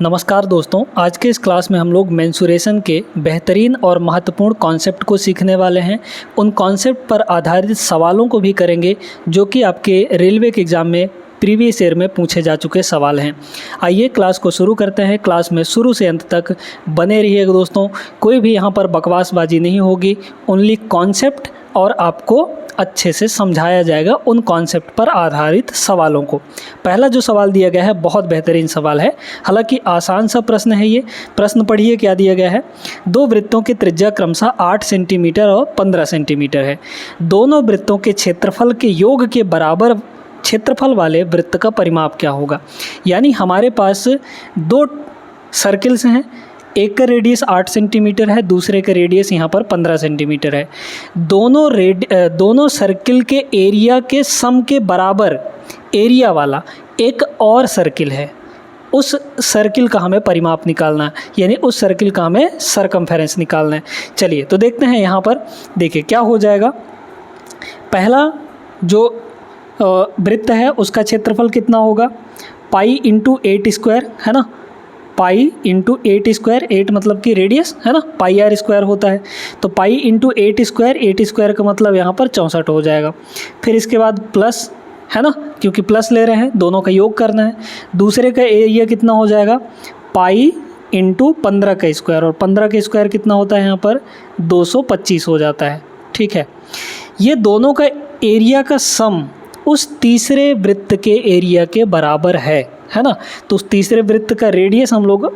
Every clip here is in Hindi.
नमस्कार दोस्तों, आज के इस क्लास में हम लोग मेंसुरेशन के बेहतरीन और महत्वपूर्ण कॉन्सेप्ट को सीखने वाले हैं। उन कॉन्सेप्ट पर आधारित सवालों को भी करेंगे जो कि आपके रेलवे के एग्ज़ाम में प्रीवियस ईयर में पूछे जा चुके सवाल हैं। आइए क्लास को शुरू करते हैं। क्लास में शुरू से अंत तक बने रहिएगा दोस्तों। कोई भी यहाँ पर बकवासबाजी नहीं होगी, ओनली कॉन्सेप्ट और आपको अच्छे से समझाया जाएगा उन कॉन्सेप्ट पर आधारित सवालों को। पहला जो सवाल दिया गया है बहुत बेहतरीन सवाल है, हालांकि आसान सा प्रश्न है ये। प्रश्न पढ़िए क्या दिया गया है। दो वृत्तों की त्रिज्या क्रमशः 8 सेंटीमीटर और 15 सेंटीमीटर है। दोनों वृत्तों के क्षेत्रफल के योग के बराबर क्षेत्रफल वाले वृत्त का परिमाप क्या होगा। यानी हमारे पास दो सर्किल्स हैं, एक का रेडियस 8 सेंटीमीटर है, दूसरे का रेडियस यहाँ पर 15 सेंटीमीटर है। दोनों सर्किल के एरिया के सम के बराबर एरिया वाला एक और सर्किल है। उस सर्किल का हमें परिमाप निकालना है, यानी उस सर्किल का हमें सरकमफेरेंस निकालना है। चलिए तो देखते हैं यहाँ पर। देखिए क्या हो जाएगा। पहला जो वृत्त है उसका क्षेत्रफल कितना होगा, पाई इंटू 8 स्क्वायर है ना। पाई इंटू 8 स्क्वायर, 8 मतलब कि रेडियस है ना, पाई आर स्क्वायर होता है। तो पाई इंटू 8 स्क्वायर, 8 स्क्वायर का मतलब यहाँ पर 64 हो जाएगा। फिर इसके बाद प्लस है ना, क्योंकि प्लस ले रहे हैं, दोनों का योग करना है। दूसरे का एरिया कितना हो जाएगा, पाई इंटू 15 का स्क्वायर, और 15 का स्क्वायर कितना होता है यहाँ पर 225 हो जाता है। ठीक है, ये दोनों का एरिया का सम उस तीसरे वृत्त के एरिया के बराबर है ना। तो उस तीसरे वृत्त का रेडियस हम लोग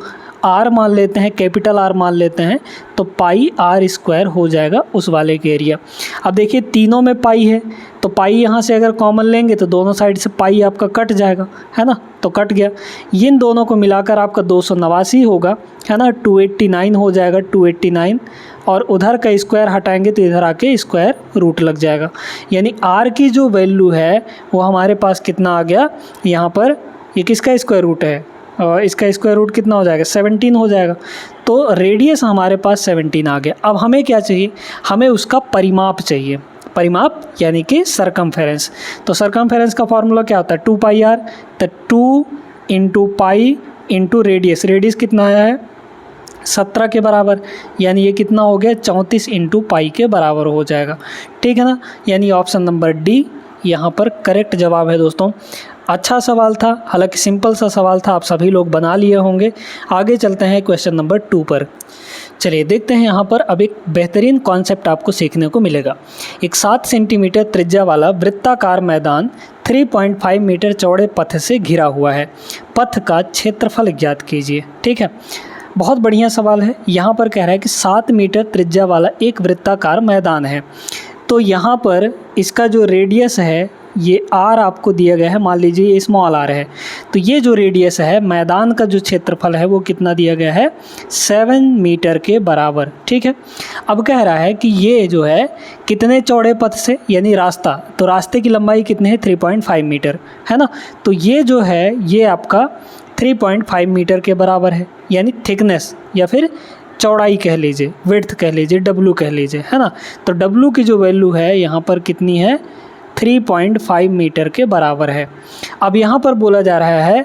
आर मान लेते हैं, कैपिटल आर मान लेते हैं, तो पाई आर स्क्वायर हो जाएगा उस वाले के एरिया। अब देखिए तीनों में पाई है, तो पाई यहाँ से अगर कॉमन लेंगे तो दोनों साइड से पाई आपका कट जाएगा है ना, तो कट गया। इन दोनों को मिलाकर आपका 289 होगा है ना, 289 हो जाएगा, 289। और उधर का स्क्वायर हटाएंगे तो इधर आके स्क्वायर रूट लग जाएगा। यानी आर की जो वैल्यू है वो हमारे पास कितना आ गया यहाँ पर, ये किसका स्क्वायर रूट है, इसका स्क्वायर रूट कितना हो जाएगा, 17 हो जाएगा। तो रेडियस हमारे पास 17 आ गया। अब हमें क्या चाहिए, हमें उसका परिमाप चाहिए। परिमाप यानी कि सरकमफेरेंस। तो सरकमफेरेंस का फॉर्मूला क्या होता है, 2 पाई आर। तो 2 into pi into radius, radius कितना आया है 17 के बराबर, यानी ये कितना हो गया 34 इंटू पाई के बराबर हो जाएगा। ठीक है ना, यानी ऑप्शन नंबर डी यहाँ पर करेक्ट जवाब है दोस्तों। अच्छा सवाल था, हालांकि सिंपल सा सवाल था, आप सभी लोग बना लिए होंगे। आगे चलते हैं क्वेश्चन नंबर 2 पर। चलिए देखते हैं यहाँ पर। अब एक बेहतरीन कॉन्सेप्ट आपको सीखने को मिलेगा। एक 7 सेंटीमीटर त्रिज्या वाला वृत्ताकार मैदान 3.5 मीटर चौड़े पथ से घिरा हुआ है। पथ का क्षेत्रफल ज्ञात कीजिए। ठीक है, बहुत बढ़िया सवाल है। यहाँ पर कह रहा है कि 7 मीटर त्रिज्या वाला एक वृत्ताकार मैदान है। तो यहाँ पर इसका जो रेडियस है ये आर आपको दिया गया है, मान लीजिए ये स्मॉल आर है। तो ये जो रेडियस है, मैदान का जो क्षेत्रफल है वो कितना दिया गया है 7 मीटर के बराबर। ठीक है, अब कह रहा है कि ये जो है कितने चौड़े पथ से, यानी रास्ता, तो रास्ते की लंबाई कितनी है 3.5 मीटर है ना। तो ये जो है ये आपका 3.5 मीटर के बराबर है, यानी थिकनेस या फिर चौड़ाई कह लीजिए, विड्थ कह लीजिए, डब्लू कह लीजिए है ना। तो डब्लू की जो वैल्यू है यहाँ पर कितनी है 3.5 मीटर के बराबर है। अब यहाँ पर बोला जा रहा है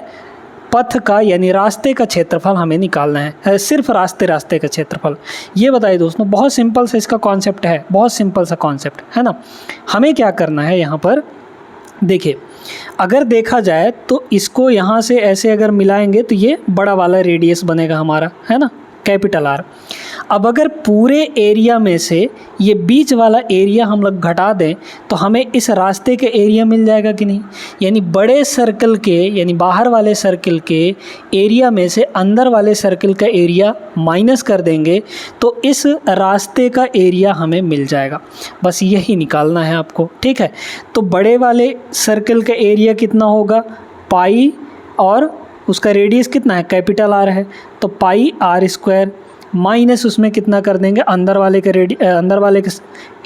पथ का यानी रास्ते का क्षेत्रफल हमें निकालना है, सिर्फ रास्ते का क्षेत्रफल। ये बताइए दोस्तों, बहुत सिंपल सा इसका कॉन्सेप्ट है, बहुत सिंपल सा कॉन्सेप्ट है ना। हमें क्या करना है यहाँ पर, देखिए अगर देखा जाए तो इसको यहाँ से ऐसे अगर मिलाएंगे तो ये बड़ा वाला रेडियस बनेगा हमारा है ना, कैपिटल आर। अब अगर पूरे एरिया में से ये बीच वाला एरिया हम लोग घटा दें तो हमें इस रास्ते के एरिया मिल जाएगा कि नहीं। यानी बड़े सर्कल के यानी बाहर वाले सर्कल के एरिया में से अंदर वाले सर्कल का एरिया माइनस कर देंगे तो इस रास्ते का एरिया हमें मिल जाएगा। बस यही निकालना है आपको। ठीक है, तो बड़े वाले सर्कल का एरिया कितना होगा, पाई, और उसका रेडियस कितना है कैपिटल आर है, तो पाई आर स्क्वायर माइनस उसमें कितना कर देंगे अंदर वाले का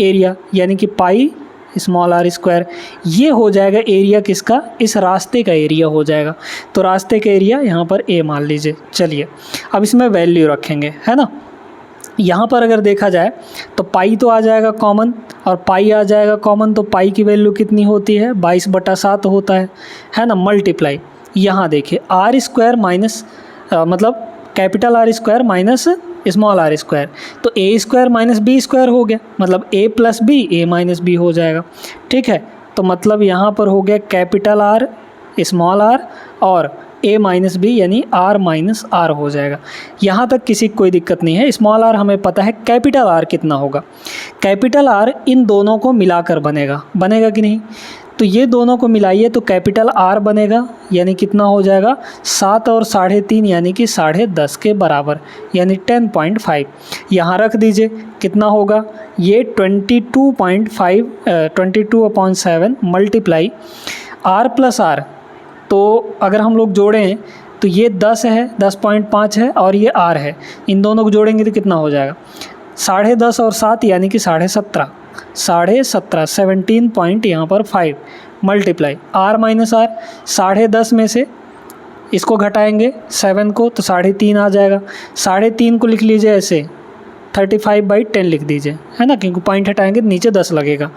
एरिया, यानी कि पाई स्मॉल आर स्क्वायर। ये हो जाएगा एरिया किसका, इस रास्ते का एरिया हो जाएगा। तो रास्ते का एरिया यहाँ पर ए मान लीजिए। चलिए अब इसमें वैल्यू रखेंगे है ना। यहाँ पर अगर देखा जाए तो पाई तो आ जाएगा कॉमन, और पाई आ जाएगा कॉमन, तो पाई की वैल्यू कितनी होती है 22/7 होता है ना, मल्टीप्लाई यहाँ देखिए आर स्क्वायर माइनस मतलब capital R square minus small r square, तो a square minus b square हो गया, मतलब a plus b a minus b हो जाएगा। ठीक है, तो मतलब यहाँ पर हो गया कैपिटल आर स्मॉल आर और ए माइनस बी यानी आर माइनस आर हो जाएगा। यहाँ तक किसी कोई दिक्कत नहीं है। स्मॉल आर हमें पता है, कैपिटल आर कितना होगा? कैपिटल आर इन दोनों को मिलाकर बनेगा कि नहीं? तो ये दोनों को मिलाइए तो कैपिटल आर बनेगा, यानी कितना हो जाएगा 7 और 3.5 यानी कि 10.5 के बराबर, यानी 10.5 यहाँ रख दीजिए। कितना होगा ये 22.5 22/7 मल्टीप्लाई आर प्लस आर, तो अगर हम लोग जोड़ें तो ये 10 है, 10.5 है और ये आर है, इन दोनों को जोड़ेंगे तो कितना हो जाएगा 10.5 और 7 यानी कि 17.5 17 पॉइंट यहाँ पर 5 मल्टीप्लाई आर माइनस आर, 10.5 में से इसको घटाएंगे 7 को तो 3.5 आ जाएगा। 3.5 को लिख लीजिए ऐसे 35/10 लिख दीजिए, है ना, क्योंकि पॉइंट हटाएंगे तो नीचे 10 लगेगा।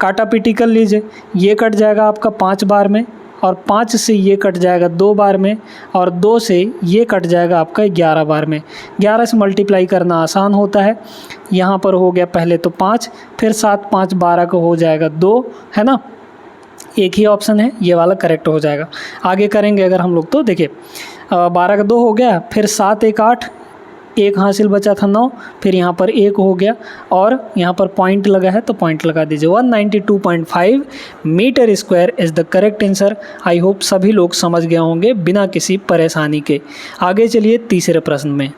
काटा पीटी कर लीजिए, ये कट जाएगा आपका 5 बार में और 5 से ये कट जाएगा 2 बार में और 2 से ये कट जाएगा आपका 11 बार में। 11 से मल्टीप्लाई करना आसान होता है। यहाँ पर हो गया पहले तो 5, फिर 7 5 12 को हो जाएगा 2, है ना, एक ही ऑप्शन है ये वाला करेक्ट हो जाएगा। आगे करेंगे अगर हम लोग तो देखिए 12 का 2 हो गया, फिर 7 1 8, एक हासिल बचा था 9, फिर यहाँ पर 1 हो गया और यहाँ पर पॉइंट लगा है तो पॉइंट लगा दीजिए। 192.5 metre square is the correct answer. I hope सभी लोग समझ गए होंगे बिना किसी परेशानी के। आगे चलिए तीसरे प्रश्न में।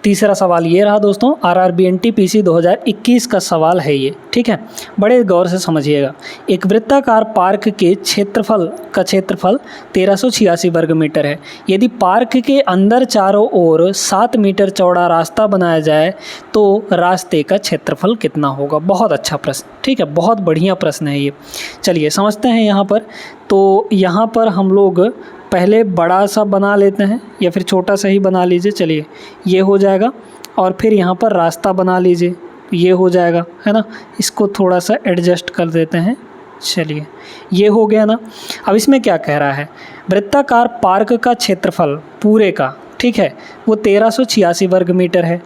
तीसरा सवाल ये रहा दोस्तों, RRB NTPC 2021 का सवाल है ये। ठीक है, बड़े गौर से समझिएगा। एक वृत्ताकार पार्क के क्षेत्रफल 1386 वर्ग मीटर है। यदि पार्क के अंदर चारों ओर 7 मीटर चौड़ा रास्ता बनाया जाए तो रास्ते का क्षेत्रफल कितना होगा? बहुत अच्छा प्रश्न, ठीक है, बहुत बढ़िया प्रश्न है ये। चलिए समझते हैं यहाँ पर। तो यहाँ पर हम लोग पहले बड़ा सा बना लेते हैं या फिर छोटा सा ही बना लीजिए। चलिए ये हो जाएगा और फिर यहाँ पर रास्ता बना लीजिए, ये हो जाएगा, है ना। इसको थोड़ा सा एडजस्ट कर देते हैं। चलिए ये हो गया ना। अब इसमें क्या कह रहा है, वृत्ताकार पार्क का क्षेत्रफल पूरे का, ठीक है, वो 1386 वर्ग मीटर है।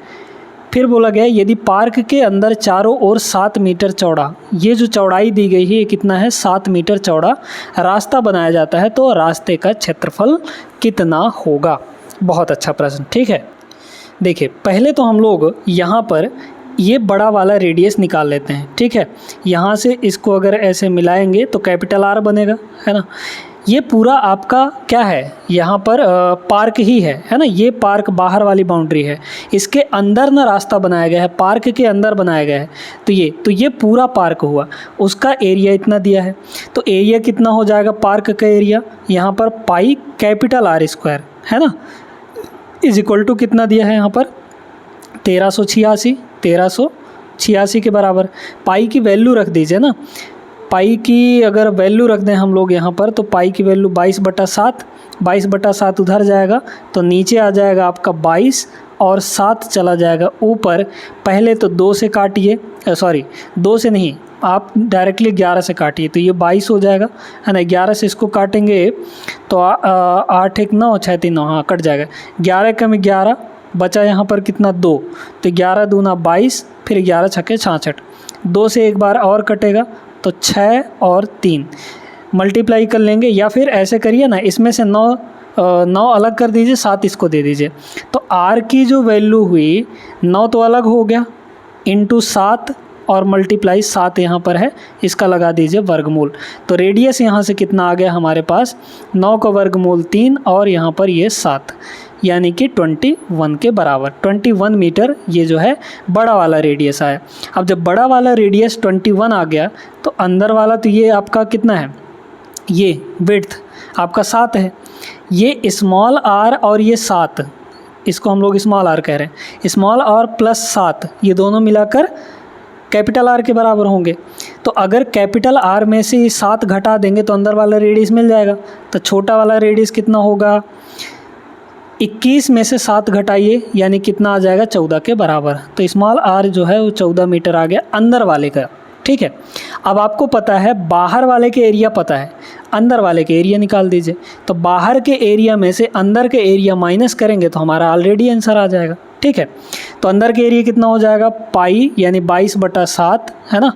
फिर बोला गया यदि पार्क के अंदर चारों ओर 7 मीटर चौड़ा, ये जो चौड़ाई दी गई है ये कितना है 7 मीटर चौड़ा रास्ता बनाया जाता है तो रास्ते का क्षेत्रफल कितना होगा? बहुत अच्छा प्रश्न, ठीक है। देखिए पहले तो हम लोग यहाँ पर ये बड़ा वाला रेडियस निकाल लेते हैं, ठीक है। यहाँ से इसको अगर ऐसे मिलाएंगे तो कैपिटल आर बनेगा, है ना। ये पूरा आपका क्या है, यहाँ पर पार्क ही है ना। ये पार्क बाहर वाली बाउंड्री है, इसके अंदर ना रास्ता बनाया गया है, पार्क के अंदर बनाया गया है। तो ये पूरा पार्क हुआ, उसका एरिया इतना दिया है। तो एरिया कितना हो जाएगा पार्क का एरिया, यहाँ पर पाई कैपिटल आर स्क्वायर, है ना, इज इक्वल टू कितना दिया है यहाँ पर 1386 के बराबर। पाई की वैल्यू रख दीजिए ना। पाई की अगर वैल्यू रख दें हम लोग यहाँ पर तो पाई की वैल्यू 22/7 उधर जाएगा तो नीचे आ जाएगा आपका 22 और 7 चला जाएगा ऊपर। पहले तो 2 से काटिए, सॉरी 2 से नहीं, आप डायरेक्टली 11 से काटिए तो ये 22 हो जाएगा, है ना। 11 से इसको काटेंगे तो 8 1 9 6 3 9, हाँ कट जाएगा। 11 कम 11 बचा यहाँ पर कितना 2, तो 11 दूना 22, फिर 11 छक्के 66, 2 से एक बार और कटेगा तो 6 और 3 मल्टीप्लाई कर लेंगे, या फिर ऐसे करिए ना, इसमें से 9 अलग कर दीजिए, 7 इसको दे दीजिए। तो R की जो वैल्यू हुई 9 तो अलग हो गया इंटू 7 और मल्टीप्लाई 7 यहाँ पर है, इसका लगा दीजिए वर्गमूल। तो रेडियस यहाँ से कितना आ गया हमारे पास 9 का वर्गमूल 3 और यहाँ पर ये 7, यानी कि 21 के बराबर। 21 मीटर ये जो है बड़ा वाला रेडियस आया। अब जब बड़ा वाला रेडियस 21 आ गया तो अंदर वाला तो ये आपका कितना है, ये विड्थ आपका 7 है। ये स्मॉल आर और ये 7, इसको हम लोग स्मॉल आर कह रहे हैं, स्मॉल आर प्लस 7 ये दोनों मिलाकर कैपिटल आर के बराबर होंगे। तो अगर कैपिटल आर में से 7 घटा देंगे तो अंदर वाला रेडियस मिल जाएगा। तो छोटा वाला रेडियस कितना होगा, 21 में से 7 घटाइए यानी कितना आ जाएगा 14 के बराबर। तो स्मॉल आर जो है वो 14 मीटर आ गया अंदर वाले का, ठीक है। अब आपको पता है बाहर वाले के एरिया पता है, अंदर वाले के एरिया निकाल दीजिए। तो बाहर के एरिया में से अंदर के एरिया माइनस करेंगे तो हमारा ऑलरेडी आंसर आ जाएगा, ठीक है। तो अंदर के एरिया कितना हो जाएगा, पाई यानी 22/7 है ना,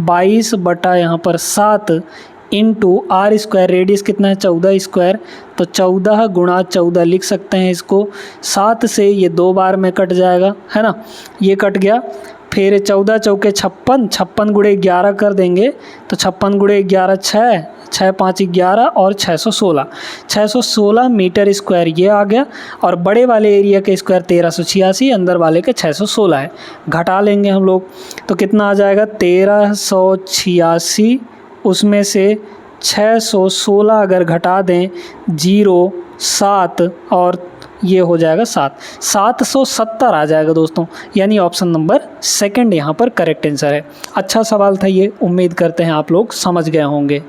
22 यहाँ पर 7 इंटू आर स्क्वायर, रेडियस कितना है 14 स्क्वायर, तो 14 गुणा 14 लिख सकते हैं इसको। 7 से ये 2 बार में कट जाएगा है ना, ये कट गया। फिर 14 चौके 56, 56 गुणे 11 कर देंगे तो 56 गुणे 11 6, 6 5 11 और 616, 616 मीटर स्क्वायर ये आ गया। और बड़े वाले एरिया के स्क्वायर 1386, अंदर वाले के 616 है। घटा लेंगे हम लोग तो कितना आ जाएगा 1386, उसमें से 616 अगर घटा दें 0 7 और ये हो जाएगा 7, 770 आ जाएगा दोस्तों, यानी ऑप्शन नंबर सेकंड यहाँ पर करेक्ट आंसर है। अच्छा सवाल था ये, उम्मीद करते हैं आप लोग समझ गए होंगे।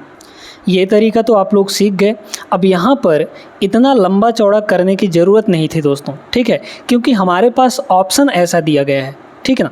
ये तरीका तो आप लोग सीख गए। अब यहाँ पर इतना लंबा चौड़ा करने की ज़रूरत नहीं थी दोस्तों, ठीक है, क्योंकि हमारे पास ऑप्शन ऐसा दिया गया है, ठीक है ना।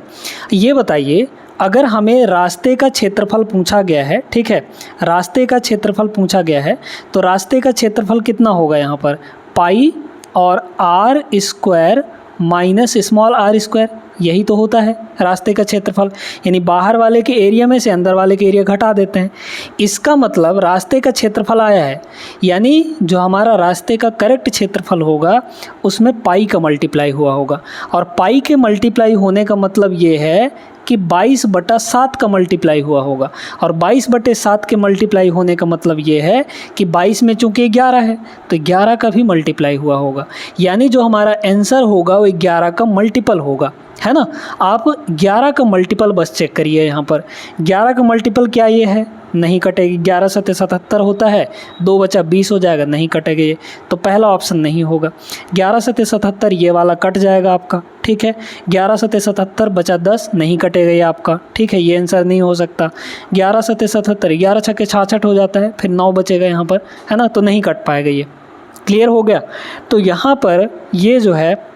ये बताइए, अगर हमें रास्ते का क्षेत्रफल पूछा गया है, ठीक है, रास्ते का क्षेत्रफल पूछा गया है, तो रास्ते का क्षेत्रफल कितना होगा यहाँ पर, पाई और r square minus small r square, यही तो होता है रास्ते का क्षेत्रफल। यानी बाहर वाले के एरिया में से अंदर वाले के एरिया घटा देते हैं। इसका मतलब रास्ते का क्षेत्रफल आया है, यानी जो हमारा रास्ते का करेक्ट क्षेत्रफल होगा उसमें पाई का मल्टीप्लाई हुआ होगा। और पाई के मल्टीप्लाई होने का मतलब ये है कि 22/7 का मल्टीप्लाई हुआ होगा। और 22/7 के मल्टीप्लाई होने का मतलब ये है कि 22 में चूँकि 11 है तो 11 का भी मल्टीप्लाई हुआ होगा। यानी जो हमारा आंसर होगा वो 11 का मल्टीपल होगा, है ना। आप 11 का मल्टीपल बस चेक करिए यहाँ पर। 11 का मल्टीपल क्या ये है, नहीं कटेगी। 11 7 77 होता है, 2 बचा 20 हो जाएगा, नहीं कटेगा ये, तो पहला ऑप्शन नहीं होगा। 11 7 77 ये वाला कट जाएगा आपका, ठीक है। 11 7 77 बचा 10, नहीं कटेगा ये आपका, ठीक है, ये आंसर नहीं हो सकता। 11 7 77, 11 6 66 हो जाता है, फिर 9 बचेगा यहाँ पर, है ना, तो नहीं कट पाएगा ये। क्लियर हो गया। तो यहाँ पर ये जो है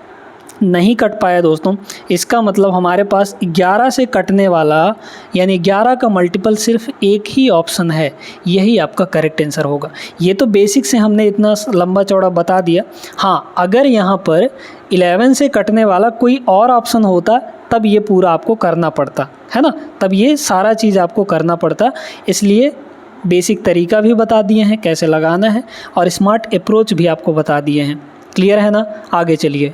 नहीं कट पाया दोस्तों, इसका मतलब हमारे पास 11 से कटने वाला यानी 11 का मल्टीपल सिर्फ एक ही ऑप्शन है, यही आपका करेक्ट आंसर होगा। ये तो बेसिक से हमने इतना लंबा चौड़ा बता दिया। हाँ, अगर यहाँ पर 11 से कटने वाला कोई और ऑप्शन होता तब ये पूरा आपको करना पड़ता, है ना, तब ये सारा चीज़ आपको करना पड़ता। इसलिए बेसिक तरीका भी बता दिए हैं कैसे लगाना है और स्मार्ट अप्रोच भी आपको बता दिए हैं। क्लियर है ना। आगे चलिए,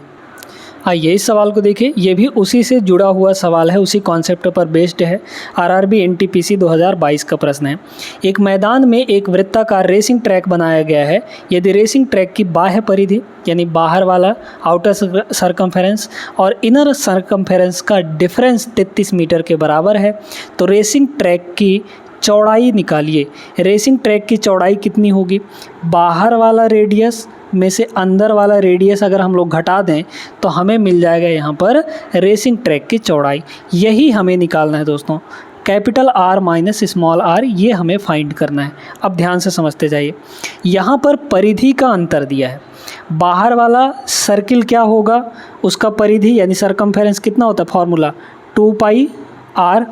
आइए इस सवाल को देखिए। ये भी उसी से जुड़ा हुआ सवाल है, उसी कॉन्सेप्ट पर बेस्ड है। आरआरबी एनटीपीसी 2022 का प्रश्न है। एक मैदान में एक वृत्ताकार रेसिंग ट्रैक बनाया गया है। यदि रेसिंग ट्रैक की बाह्य परिधि यानी बाहर वाला आउटर सरकमफेरेंस और इनर सरकमफेरेंस का डिफरेंस 33 मीटर के बराबर है, तो रेसिंग ट्रैक की चौड़ाई निकालिए। रेसिंग ट्रैक की चौड़ाई कितनी होगी, बाहर वाला रेडियस में से अंदर वाला रेडियस अगर हम लोग घटा दें तो हमें मिल जाएगा यहाँ पर रेसिंग ट्रैक की चौड़ाई। यही हमें निकालना है दोस्तों, capital R minus small r, ये हमें फाइंड करना है। अब ध्यान से समझते जाइए, यहाँ पर परिधि का अंतर दिया है। बाहर वाला सर्किल क्या होगा, उसका परिधि यानी सरकमफेरेंस कितना होता है, फॉर्मूला 2πr।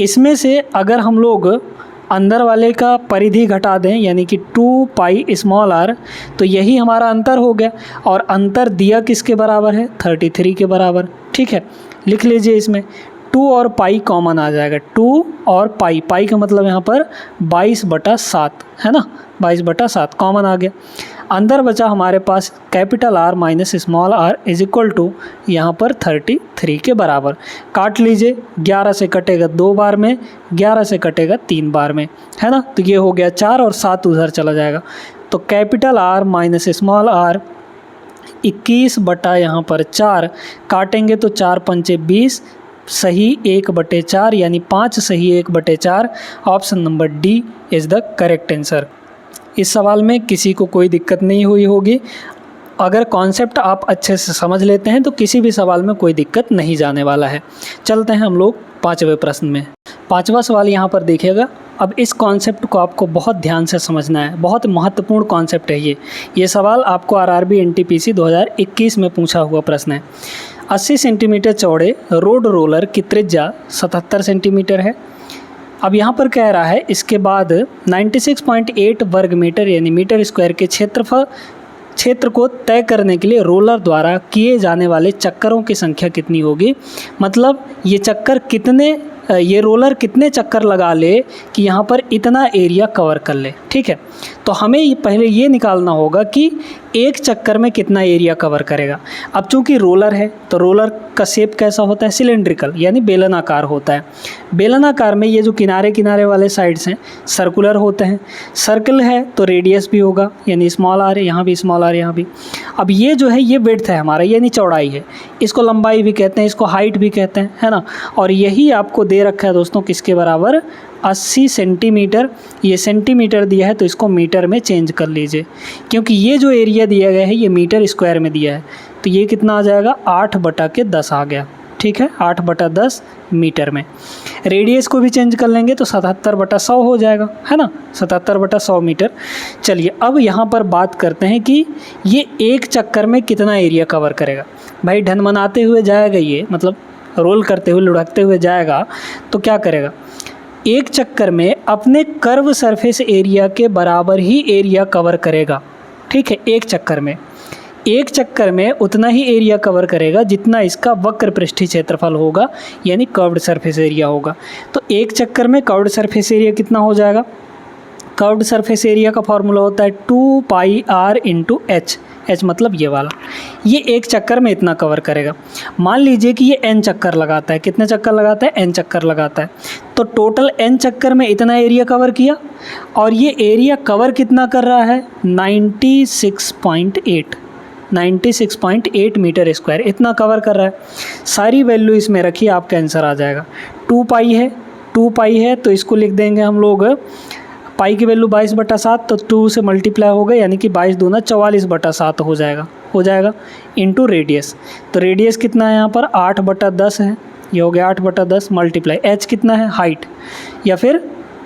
इसमें से अगर हम लोग अंदर वाले का परिधि घटा दें यानी कि 2π स्मॉल r, तो यही हमारा अंतर हो गया। और अंतर दिया किसके बराबर है, 33 के बराबर, ठीक है। लिख लीजिए, इसमें 2 और पाई कॉमन आ जाएगा। 2 और पाई, पाई का मतलब यहाँ पर 22/7 है ना, 22/7 कॉमन आ गया। अंदर बचा हमारे पास capital R minus small R is equal to यहाँ पर 33 के बराबर। काट लीजिए, 11 से कटेगा 2 बार में, 11 से कटेगा 3 बार में, है ना, तो ये हो गया 4 और 7 उधर चला जाएगा। तो capital R minus small r 21 यहाँ पर 4 काटेंगे तो 4 पंचे 20, सही 1/4 यानी 5 सही 1/4। Option number D is the correct answer. इस सवाल में किसी को कोई दिक्कत नहीं हुई होगी। अगर कॉन्सेप्ट आप अच्छे से समझ लेते हैं तो किसी भी सवाल में कोई दिक्कत नहीं जाने वाला है। चलते हैं हम लोग 5वें प्रश्न में। 5वां सवाल यहाँ पर देखिएगा। अब इस कॉन्सेप्ट को आपको बहुत ध्यान से समझना है, बहुत महत्वपूर्ण कॉन्सेप्ट है ये सवाल आपको आरआरबी एनटीपीसी 2021 में पूछा हुआ प्रश्न है। 80 सेंटीमीटर चौड़े रोड रोलर की त्रिज्या 77 सेंटीमीटर है। अब यहाँ पर कह रहा है इसके बाद 96.8 वर्ग मीटर यानी मीटर स्क्वायर के क्षेत्र को तय करने के लिए रोलर द्वारा किए जाने वाले चक्करों की संख्या कितनी होगी। मतलब ये रोलर कितने चक्कर लगा ले कि यहाँ पर इतना एरिया कवर कर ले। ठीक है, तो हमें पहले ये निकालना होगा कि एक चक्कर में कितना एरिया कवर करेगा। अब चूंकि रोलर है तो रोलर का शेप कैसा होता है, सिलेंड्रिकल यानी बेलनाकार होता है। बेलनाकार में ये जो किनारे किनारे वाले साइड्स हैं सर्कुलर होते हैं। सर्कल है तो रेडियस भी होगा यानी स्मॉल आर, यहाँ भी स्मॉल आर, यहाँ भी। अब ये जो है ये विड्थ है हमारा यानी चौड़ाई है, इसको लंबाई भी कहते हैं, इसको हाइट भी कहते हैं, है ना। और यही आपको दे रखा है दोस्तों किसके बराबर, 80 सेंटीमीटर। ये सेंटीमीटर दिया है तो इसको मीटर में चेंज कर लीजिए, क्योंकि ये जो एरिया दिया गया है ये मीटर स्क्वायर में दिया है। तो ये कितना आ जाएगा, 8/10 आ गया। ठीक है, 8/10 मीटर में। रेडियस को भी चेंज कर लेंगे तो 77/100 हो जाएगा, है ना, 77/100 मीटर। चलिए अब यहाँ पर बात करते हैं कि ये एक चक्कर में कितना एरिया कवर करेगा। भाई ढनमनाते हुए जाएगा ये, मतलब रोल करते हुए लुढ़कते हुए जाएगा तो क्या करेगा, एक चक्कर में अपने कर्व सरफेस एरिया के बराबर ही एरिया कवर करेगा। ठीक है, एक चक्कर में उतना ही एरिया कवर करेगा जितना इसका वक्र पृष्ठीय क्षेत्रफल होगा यानी कर्व्ड सरफेस एरिया होगा। तो एक चक्कर में कर्व्ड सरफेस एरिया कितना हो जाएगा, कर्व्ड सरफेस एरिया का फॉर्मूला होता है 2πr × h। h मतलब ये वाला, ये एक चक्कर में इतना कवर करेगा। मान लीजिए कि ये n चक्कर लगाता है, कितने चक्कर लगाता है, n चक्कर लगाता है। तो टोटल n चक्कर में इतना एरिया कवर किया, और ये एरिया कवर कितना कर रहा है, 96.8 मीटर स्क्वायर इतना कवर कर रहा है। सारी वैल्यू इसमें रखिए, आपका आंसर आ जाएगा। 2π है तो इसको लिख देंगे हम लोग, पाई की वैल्यू 22/7 तो 2 से मल्टीप्लाई हो गए यानी कि 22 दूना 44/7 हो जाएगा इंटू रेडियस। तो रेडियस कितना है यहाँ पर, 8/10 है, ये हो गया 8/10 मल्टीप्लाई h कितना है, हाइट, या फिर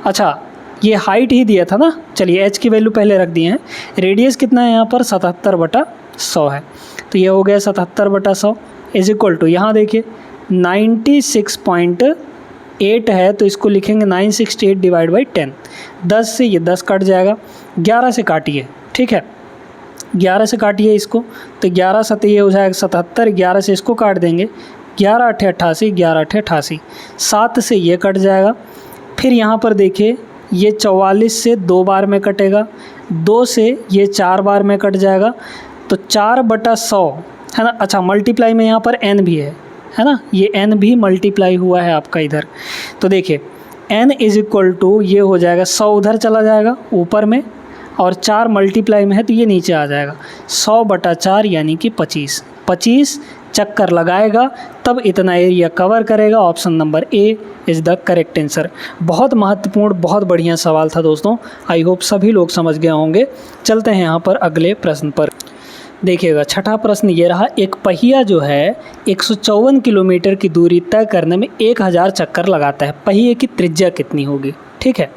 अच्छा ये हाइट ही दिया था ना, चलिए h की वैल्यू पहले रख दिए हैं। रेडियस कितना है यहाँ पर, 77/100 है, तो ये हो गया 77/100 इज इक्वल टू, यहाँ देखिए 96.8 है तो इसको लिखेंगे 968 डिवाइड बाई 10। 10 से ये 10 कट जाएगा, 11 से काटिए। ठीक है, 11 से काटिए इसको, तो 11 7 ये हो जाएगा 77, 11 से इसको काट देंगे, 11 8 88, 11 8 88, 7 से ये कट जाएगा। फिर यहाँ पर देखिए ये 44 से 2 बार में कटेगा, 2 से ये 4 बार में कट जाएगा, तो 4/100 है ना। अच्छा मल्टीप्लाई में यहाँ पर n भी है ना, ये n भी मल्टीप्लाई हुआ है आपका इधर। तो देखिए n इज इक्वल टू ये हो जाएगा 100 उधर चला जाएगा ऊपर में, और 4 मल्टीप्लाई में है तो ये नीचे आ जाएगा, 100/4 यानी कि 25 चक्कर लगाएगा तब इतना एरिया कवर करेगा। Option number A is the correct answer. बहुत महत्वपूर्ण, बहुत बढ़िया सवाल था दोस्तों, आई होप सभी लोग समझ गए होंगे। चलते हैं यहाँ पर अगले प्रश्न पर। देखिएगा छठा प्रश्न ये रहा, एक पहिया जो है 154 किलोमीटर की दूरी तय करने में 1000 चक्कर लगाता है, पहिए की त्रिज्या कितनी होगी। ठीक है,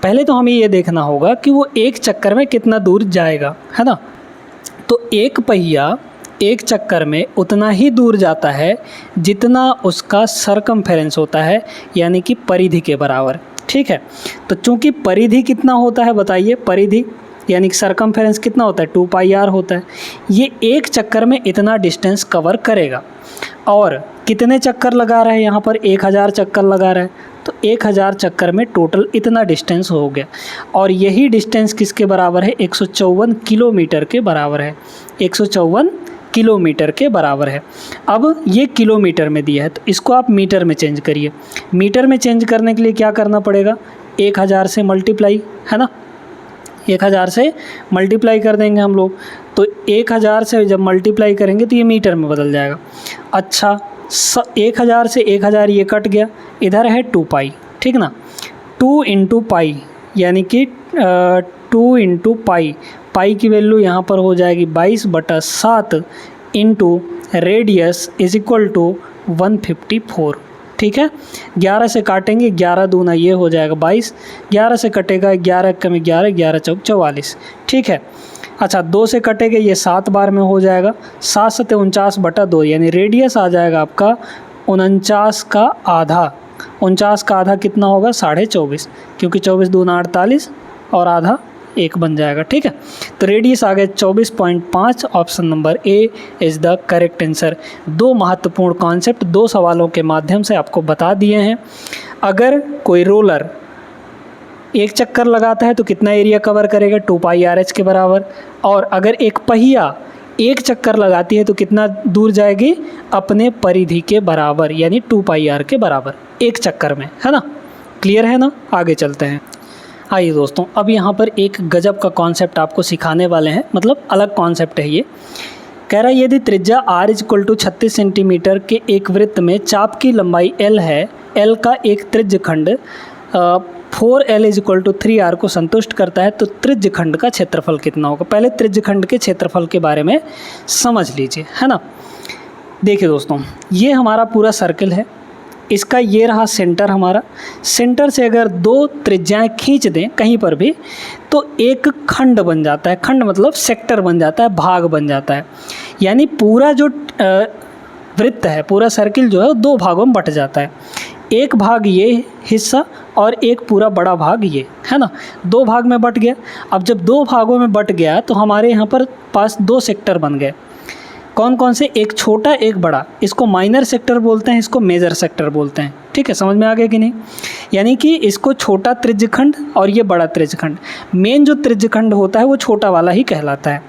पहले तो हमें ये देखना होगा कि वो एक चक्कर में कितना दूर जाएगा, है ना। तो एक पहिया एक चक्कर में उतना ही दूर जाता है जितना उसका सरकमफेरेंस होता है यानी कि परिधि के बराबर। ठीक है, तो चूंकि परिधि कितना होता है बताइए, परिधि यानी कि सरकमफेरेंस कितना होता है, 2πr होता है। ये एक चक्कर में इतना डिस्टेंस कवर करेगा, और कितने चक्कर लगा रहा है यहाँ पर, 1000 चक्कर लगा रहा है, तो 1000 चक्कर में टोटल इतना डिस्टेंस हो गया। और यही डिस्टेंस किसके बराबर है, 154 किलोमीटर के बराबर है, 154 किलोमीटर के बराबर है। अब ये किलोमीटर में दिया है तो इसको आप मीटर में चेंज करिए। मीटर में चेंज करने के लिए क्या करना पड़ेगा, 1000 से मल्टीप्लाई, है ना, 1000 से मल्टीप्लाई कर देंगे हम लोग, तो 1000 से जब मल्टीप्लाई करेंगे तो ये मीटर में बदल जाएगा। अच्छा 1000 से 1000 ये कट गया, इधर है 2π, ठीक ना, 2 × π यानी कि 2 × π, पाई की वैल्यू यहाँ पर हो जाएगी 22/7 into radius is equal to 154। ठीक है, 11 से काटेंगे, 11 दूना ये हो जाएगा 22, 11 से कटेगा 11 कम 11, 11 चौक 44। ठीक है, अच्छा 2 से कटेगा ये 7 बार में हो जाएगा, 7 × 7 = 49/2 यानी रेडियस आ जाएगा आपका 49 का आधा, 49 का आधा कितना होगा 24.5, क्योंकि 24 दूना 48 और आधा 1 बन जाएगा। ठीक है, तो रेडियस आ गया 24.5। Option number A is the correct answer. 2 महत्वपूर्ण कॉन्सेप्ट 2 सवालों के माध्यम से आपको बता दिए हैं। अगर कोई रोलर 1 चक्कर लगाता है तो कितना एरिया कवर करेगा 2πRH के बराबर, और अगर एक पहिया 1 चक्कर लगाती है तो कितना दूर जाएगी अपने परिधि के बराबर, यानी 2πr के बराबर 1 चक्कर में, है ना। क्लियर है ना, आगे चलते हैं। आइए दोस्तों, अब यहाँ पर एक गजब का कॉन्सेप्ट आपको सिखाने वाले हैं, मतलब अलग कॉन्सेप्ट है ये। कह रहा है यदि त्रिज्या r = 36 सेंटीमीटर के एक वृत्त में चाप की लंबाई l है, l का एक त्रिज्य खंड 4l = 3r को संतुष्ट करता है, तो त्रिज्य खंड का क्षेत्रफल कितना होगा। पहले त्रिज्य खंड के क्षेत्रफल के बारे में समझ लीजिए, है ना। देखिए दोस्तों, ये हमारा पूरा सर्कल है, इसका ये रहा सेंटर हमारा। सेंटर से अगर 2 त्रिज्याएं खींच दें कहीं पर भी तो एक खंड बन जाता है। खंड मतलब सेक्टर बन जाता है, भाग बन जाता है, यानी पूरा जो वृत्त है, पूरा सर्किल जो है वो 2 भागों में बट जाता है। एक भाग ये हिस्सा और एक पूरा बड़ा भाग ये, है ना। 2 भाग में बट गया। अब जब 2 भागों में बट गया तो हमारे यहाँ पर पास 2 सेक्टर बन गए। कौन कौन से, एक छोटा एक बड़ा। इसको माइनर सेक्टर बोलते हैं, इसको मेजर सेक्टर बोलते हैं। ठीक है, समझ में आ गया कि नहीं। यानी कि इसको छोटा त्रिज्यखंड और ये बड़ा त्रिज्यखंड। मेन जो त्रिज्यखंड होता है वो छोटा वाला ही कहलाता है।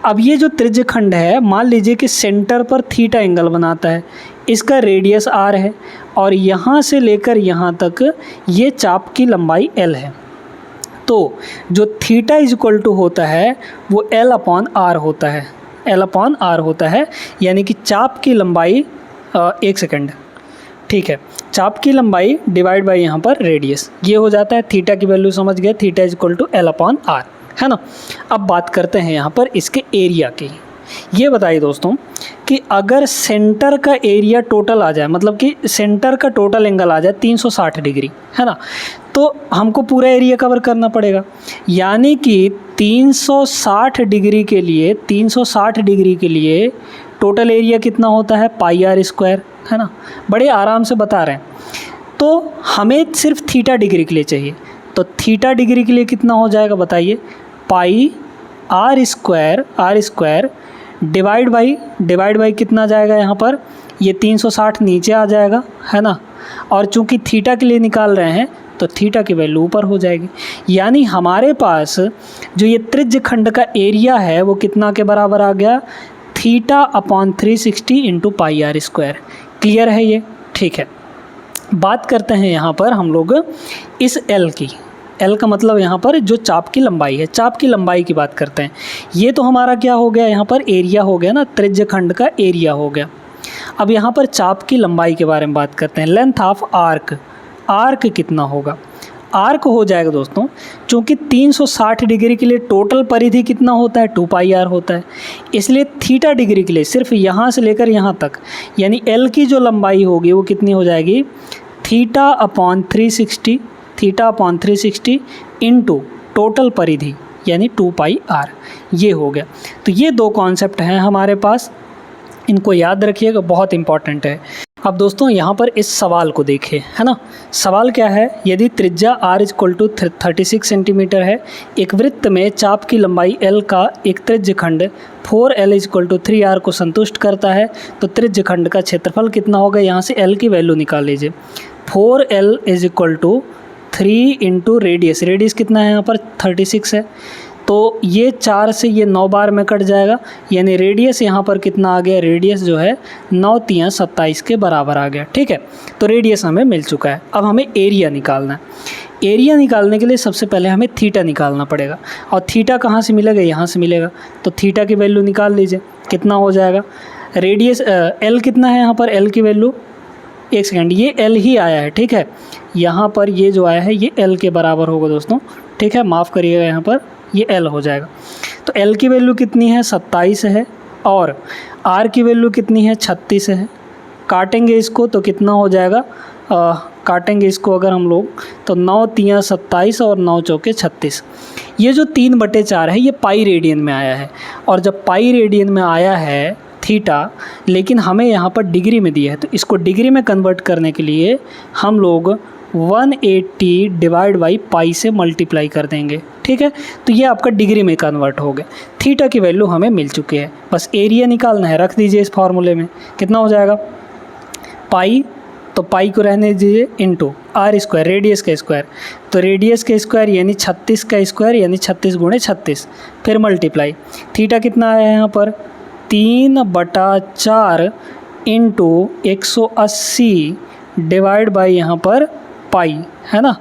अब ये जो त्रिज्यखंड है, मान लीजिए कि सेंटर पर थीटा एंगल बनाता है, इसका रेडियस r है और यहाँ से लेकर यहाँ तक ये चाप की लंबाई l है। तो जो थीटा = होता है वो l/r होता है, l/r होता है, यानी कि चाप की लंबाई 1 सेकंड, ठीक है, चाप की लंबाई डिवाइड बाय यहाँ पर रेडियस, ये हो जाता है। थीटा की वैल्यू समझ गए, थीटा = l/r, है ना। अब बात करते हैं यहाँ पर इसके एरिया की। ये बताइए दोस्तों कि अगर सेंटर का एरिया टोटल आ जाए, मतलब कि सेंटर का टोटल एंगल आ जाए 360 डिग्री, है ना, तो हमको पूरा एरिया कवर करना पड़ेगा। यानी कि 360 डिग्री के लिए टोटल एरिया कितना होता है πr², है ना। बड़े आराम से बता रहे हैं। तो हमें सिर्फ थीटा डिग्री के लिए चाहिए, तो थीटा डिग्री के लिए कितना हो जाएगा बताइए, πr² डिवाइड बाई कितना जाएगा यहाँ पर, ये 360 नीचे आ जाएगा, है ना। और चूंकि थीटा के लिए निकाल रहे हैं तो थीटा की वैल्यू ऊपर हो जाएगी। यानी हमारे पास जो ये त्रिज्य खंड का एरिया है वो कितना के बराबर आ गया, θ/360 × πr²। क्लियर है ये, ठीक है। बात करते हैं यहाँ पर हम लोग इस l की। l का मतलब यहाँ पर जो चाप की लंबाई है, चाप की लंबाई की बात करते हैं। ये तो हमारा क्या हो गया, यहाँ पर एरिया हो गया ना, त्रिज्य खंड का एरिया हो गया। अब यहाँ पर चाप की लंबाई के बारे में बात करते हैं। लेंथ ऑफ आर्क, आर्क कितना होगा, आर्क हो जाएगा दोस्तों, चूँकि 360 डिग्री के लिए टोटल परिधि कितना होता है 2πr होता है, इसलिए थीटा डिग्री के लिए सिर्फ यहाँ से लेकर यहाँ तक, यानी l की जो लंबाई होगी वो कितनी हो जाएगी, θ/360 इंटू टोटल परिधि यानी 2πr, ये हो गया। तो ये 2 कॉन्सेप्ट हैं हमारे पास, इनको याद रखिएगा, बहुत इंपॉर्टेंट है। अब दोस्तों यहाँ पर इस सवाल को देखिए, है ना। सवाल क्या है, यदि त्रिज्या r = 36 सेंटीमीटर है, एक वृत्त में चाप की लंबाई l का एक त्रिज्यखंड 4l = 3r को संतुष्ट करता है, तो त्रिज्यखंड का क्षेत्रफल कितना होगा। यहाँ से l की वैल्यू निकाल लीजिए। 4l = 3 इंटू रेडियस, रेडियस कितना है यहाँ पर 36 है, तो ये 4 से ये 9 बार में कट जाएगा, यानी रेडियस यहाँ पर कितना आ गया, रेडियस जो है 9 × 27 के बराबर आ गया। ठीक है, तो रेडियस हमें मिल चुका है। अब हमें एरिया निकालना है। एरिया निकालने के लिए सबसे पहले हमें थीटा निकालना पड़ेगा, और थीटा कहाँ से मिलेगा, यहाँ से मिलेगा। तो थीटा की वैल्यू निकाल लीजिए, कितना हो जाएगा, रेडियस एल कितना है यहाँ पर, एल की वैल्यू, एक सेकेंड, ये एल ही आया है, ठीक है, यहाँ पर ये जो आया है ये एल के बराबर होगा दोस्तों, ठीक है, माफ़ करिएगा, यहाँ पर ये एल हो जाएगा। तो एल की वैल्यू कितनी है 27 है, और आर की वैल्यू कितनी है 36 है। काटेंगे इसको तो कितना हो जाएगा, काटेंगे इसको अगर हम लोग तो 9 × 27 और 9 × 4 = 36। ये जो 3/4 है ये पाई रेडियन में आया है, और जब पाई रेडियन में आया है थीटा, लेकिन हमें यहाँ पर डिग्री में दिया है, तो इसको डिग्री में कन्वर्ट करने के लिए हम लोग 180 डिवाइड बाई पाई से मल्टीप्लाई कर देंगे। ठीक है, तो ये आपका डिग्री में कन्वर्ट हो गया। थीटा की वैल्यू हमें मिल चुकी है, बस एरिया निकालना है। रख दीजिए इस फार्मूले में, कितना हो जाएगा पाई, तो पाई को रहने दीजिए इंटू आर स्क्वायर, रेडियस का स्क्वायर, तो रेडियस का स्क्वायर यानी 36 का स्क्वायर यानी 36 गुणे 36, फिर मल्टीप्लाई। थीटा कितना आया यहाँ पर 3/4 इंटू 180 डिवाइड बाई यहाँ पर पाई, है ना,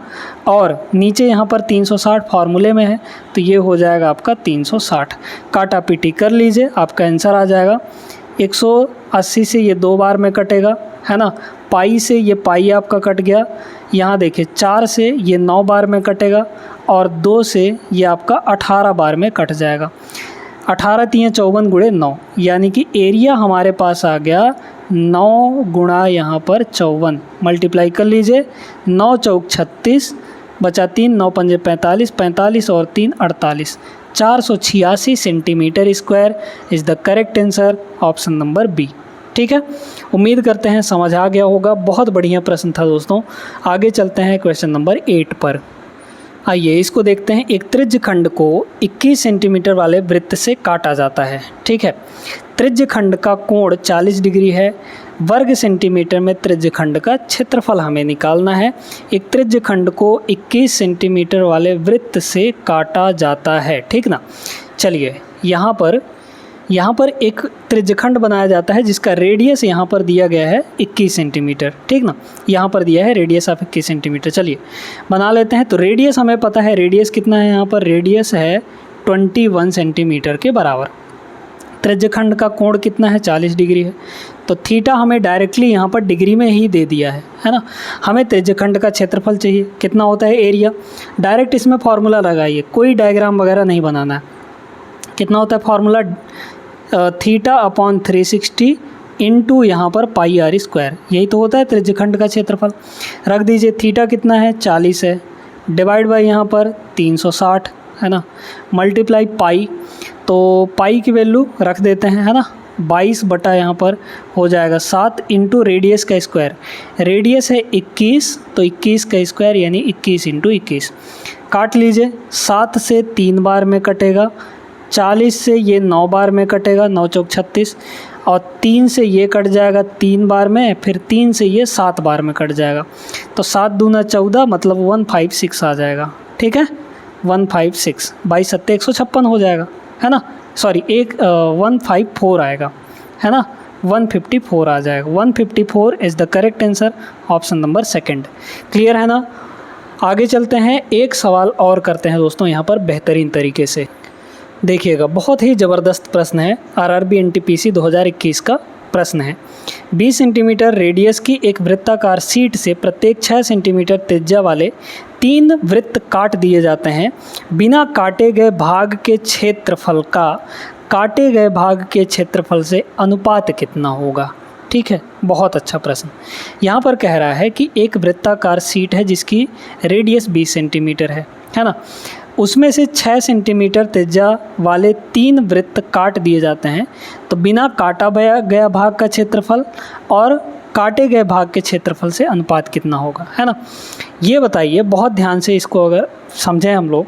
और नीचे यहाँ पर 360 फार्मूले में है, तो ये हो जाएगा आपका 360। काटा पीटी कर लीजिए, आपका आंसर आ जाएगा। 180 से ये 2 बार में कटेगा, है ना, पाई से ये पाई आपका कट गया, यहाँ देखिए 4 से ये 9 बार में कटेगा, और 2 से ये आपका 18 बार में कट जाएगा। 18 3 54 गुणे 9, यानी कि एरिया हमारे पास आ गया 9 गुणा यहाँ पर 54, मल्टीप्लाई कर लीजिए। 9 चौक 36, बचा 3, 9 पंजे 45, 45 और 3 48, 486 centimetre square is the correct answer, option number B. ठीक है, उम्मीद करते हैं समझ आ गया होगा। बहुत बढ़िया प्रश्न था दोस्तों। आगे चलते हैं क्वेश्चन नंबर 8 पर। आइए इसको देखते हैं। एक त्रिज्य खंड को 21 सेंटीमीटर वाले वृत्त से काटा जाता है। ठीक है, त्रिज्य खंड का कोण 40 डिग्री है। वर्ग सेंटीमीटर में त्रिज्य खंड का क्षेत्रफल हमें निकालना है। एक त्रिज्य खंड को 21 सेंटीमीटर वाले वृत्त से काटा जाता है। ठीक ना, चलिए यहाँ पर एक त्रिज्यखंड बनाया जाता है जिसका रेडियस यहाँ पर दिया गया है 21 सेंटीमीटर। ठीक ना, यहाँ पर दिया है रेडियस ऑफ 21 सेंटीमीटर। चलिए बना लेते हैं। तो रेडियस हमें पता है, रेडियस कितना है, यहाँ पर रेडियस है 21 सेंटीमीटर के बराबर। त्रिज्यखंड का कोण कितना है, 40 डिग्री है। तो थीटा हमें डायरेक्टली यहाँ पर डिग्री में ही दे दिया है ना। हमें त्रिज्यखंड का क्षेत्रफल चाहिए, कितना होता है एरिया। डायरेक्ट इसमें फार्मूला लगाइए, कोई डायग्राम वगैरह नहीं बनाना है। कितना होता है फार्मूला, थीटा अपॉन 360 इंटू यहाँ पर पाई आर स्क्वायर, यही तो होता है त्रिज्यखंड का क्षेत्रफल। रख दीजिए, थीटा कितना है 40 है, डिवाइड बाई यहाँ पर 360, है ना, मल्टीप्लाई पाई, तो पाई की वैल्यू रख देते हैं, है ना, 22 बटा यहाँ पर हो जाएगा 7 इंटू रेडियस का स्क्वायर। रेडियस है 21, तो 21 का स्क्वायर यानी 21 इंटू 21। काट लीजिए, 7 से 3 बार में कटेगा, 40 से ये 9 बार में कटेगा, 9 चौक 36, और 3 से ये कट जाएगा 3 बार में, फिर 3 से ये 7 बार में कट जाएगा, तो 7 दूना 14 मतलब 156 आ जाएगा। ठीक है, 156, 22 सत्ते 156 हो जाएगा, है ना, सॉरी 154 आएगा, है ना, 154 आ जाएगा। 154 is the correct answer, option number second. Clear है ना। आगे चलते हैं, एक सवाल और करते हैं दोस्तों यहाँ पर बेहतरीन तरीके से। देखिएगा, बहुत ही ज़बरदस्त प्रश्न है, आरआरबी एनटीपीसी 2021 का प्रश्न है। 20 सेंटीमीटर रेडियस की एक वृत्ताकार शीट से प्रत्येक 6 सेंटीमीटर त्रिज्या वाले 3 वृत्त काट दिए जाते हैं। बिना काटे गए भाग के क्षेत्रफल का काटे गए भाग के क्षेत्रफल से अनुपात कितना होगा। ठीक है, बहुत अच्छा प्रश्न। यहाँ पर कह रहा है कि एक वृत्ताकार शीट है जिसकी रेडियस 20 सेंटीमीटर है ना, उसमें से 6 सेंटीमीटर त्रिज्या वाले 3 वृत्त काट दिए जाते हैं। तो बिना काटा गया भाग का क्षेत्रफल और काटे गए भाग के क्षेत्रफल से अनुपात कितना होगा, है ना। ये बताइए, बहुत ध्यान से इसको अगर समझें हम लोग,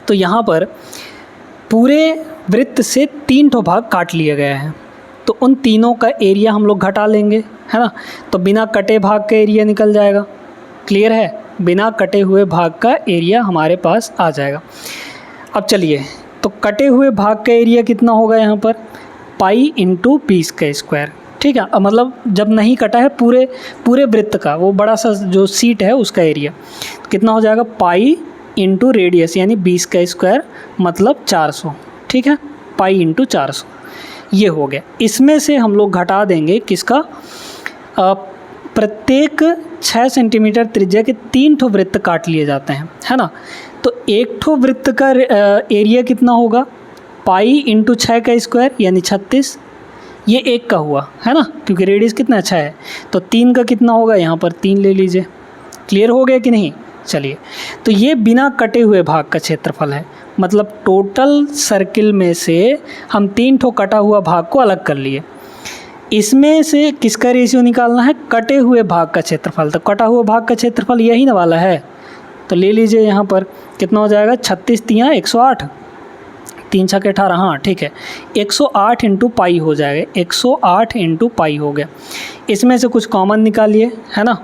तो यहाँ पर पूरे वृत्त से 3 ठो भाग काट लिए गए हैं, तो उन तीनों का एरिया हम लोग घटा लेंगे, है ना। तो बिना कटे भाग का एरिया निकल जाएगा। क्लियर है, बिना कटे हुए भाग का एरिया हमारे पास आ जाएगा। अब चलिए, तो कटे हुए भाग का एरिया कितना होगा यहाँ पर, पाई इंटू 20 का स्क्वायर। ठीक है, मतलब जब नहीं कटा है पूरे वृत्त का, वो बड़ा सा जो सीट है उसका एरिया कितना हो जाएगा, पाई इंटू रेडियस यानी 20 का स्क्वायर मतलब 400। ठीक है, पाई इंटू 400 ये हो गया। इसमें से हम लोग घटा देंगे किसका, प्रत्येक 6 सेंटीमीटर त्रिज्या के 3 ठो वृत्त काट लिए जाते हैं, है ना। तो एक ठो वृत्त का एरिया कितना होगा, पाई इंटू 6 का स्क्वायर यानी 36, ये एक का हुआ, है ना, क्योंकि रेडियस कितना 6 है। तो 3 का कितना होगा, यहाँ पर 3 ले लीजिए। क्लियर हो गया कि नहीं, चलिए, तो ये बिना कटे हुए भाग का क्षेत्रफल है, मतलब टोटल सर्किल में से हम 3 ठो कटा हुआ भाग को अलग कर लिए। इसमें से किसका रेशियो निकालना है? कटे हुए भाग का क्षेत्रफल। तो कटा हुआ भाग का क्षेत्रफल यही ना वाला है, तो ले लीजिए यहाँ पर कितना हो जाएगा, 36 तियाँ 108, 3 छक्के 18, हाँ ठीक है, 108 इंटू पाई हो जाएगा, 108 इंटू पाई हो गया। इसमें से कुछ कॉमन निकालिए, है ना।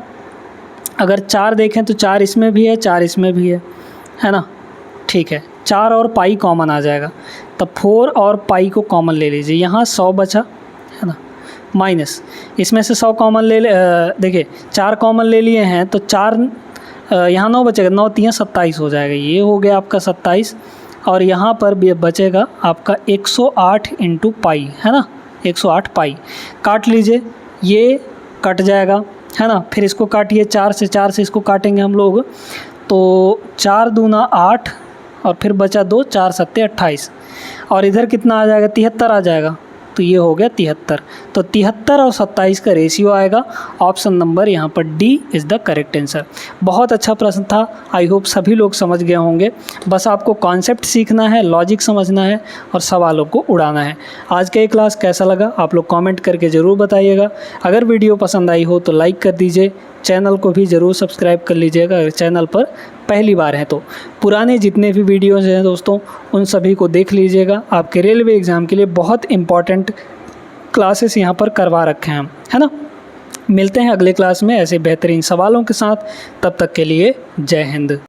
अगर 4 देखें तो 4 इसमें भी है, 4 इसमें भी है ना, ठीक है। 4 और पाई कॉमन आ जाएगा, तब 4 और पाई को कॉमन ले लीजिए। यहाँ 100 बचा, है ना, माइनस इसमें से 100 कॉमन ले देखिए 4 कॉमन ले लिए हैं तो 4 यहाँ 9 बचेगा, 9 तियाँ 27 हो जाएगा, ये हो गया आपका 27। और यहाँ पर भी बचेगा आपका 108 इंटू पाई, है ना, 108 पाई। काट लीजिए, ये कट जाएगा, है ना। फिर इसको काटिए, 4 से इसको काटेंगे हम लोग, तो 4 दूना 8 और फिर बचा 2, 4 सत्ते 28, और इधर कितना आ जाएगा, 73 आ जाएगा, तो ये हो गया 73। तो 73 और 27 का रेशियो आएगा। ऑप्शन नंबर यहाँ पर D is the correct answer. बहुत अच्छा प्रश्न था, आई होप सभी लोग समझ गए होंगे। बस आपको कॉन्सेप्ट सीखना है, लॉजिक समझना है और सवालों को उड़ाना है। आज का ये क्लास कैसा लगा आप लोग कमेंट करके ज़रूर बताइएगा। अगर वीडियो पसंद आई हो तो लाइक कर दीजिए, चैनल को भी ज़रूर सब्सक्राइब कर लीजिएगा अगर चैनल पर पहली बार है तो। पुराने जितने भी वीडियोज़ हैं दोस्तों उन सभी को देख लीजिएगा, आपके रेलवे एग्ज़ाम के लिए बहुत इम्पॉर्टेंट क्लासेस यहाँ पर करवा रखे हैं हम, है ना। मिलते हैं अगले क्लास में ऐसे बेहतरीन सवालों के साथ, तब तक के लिए जय हिंद।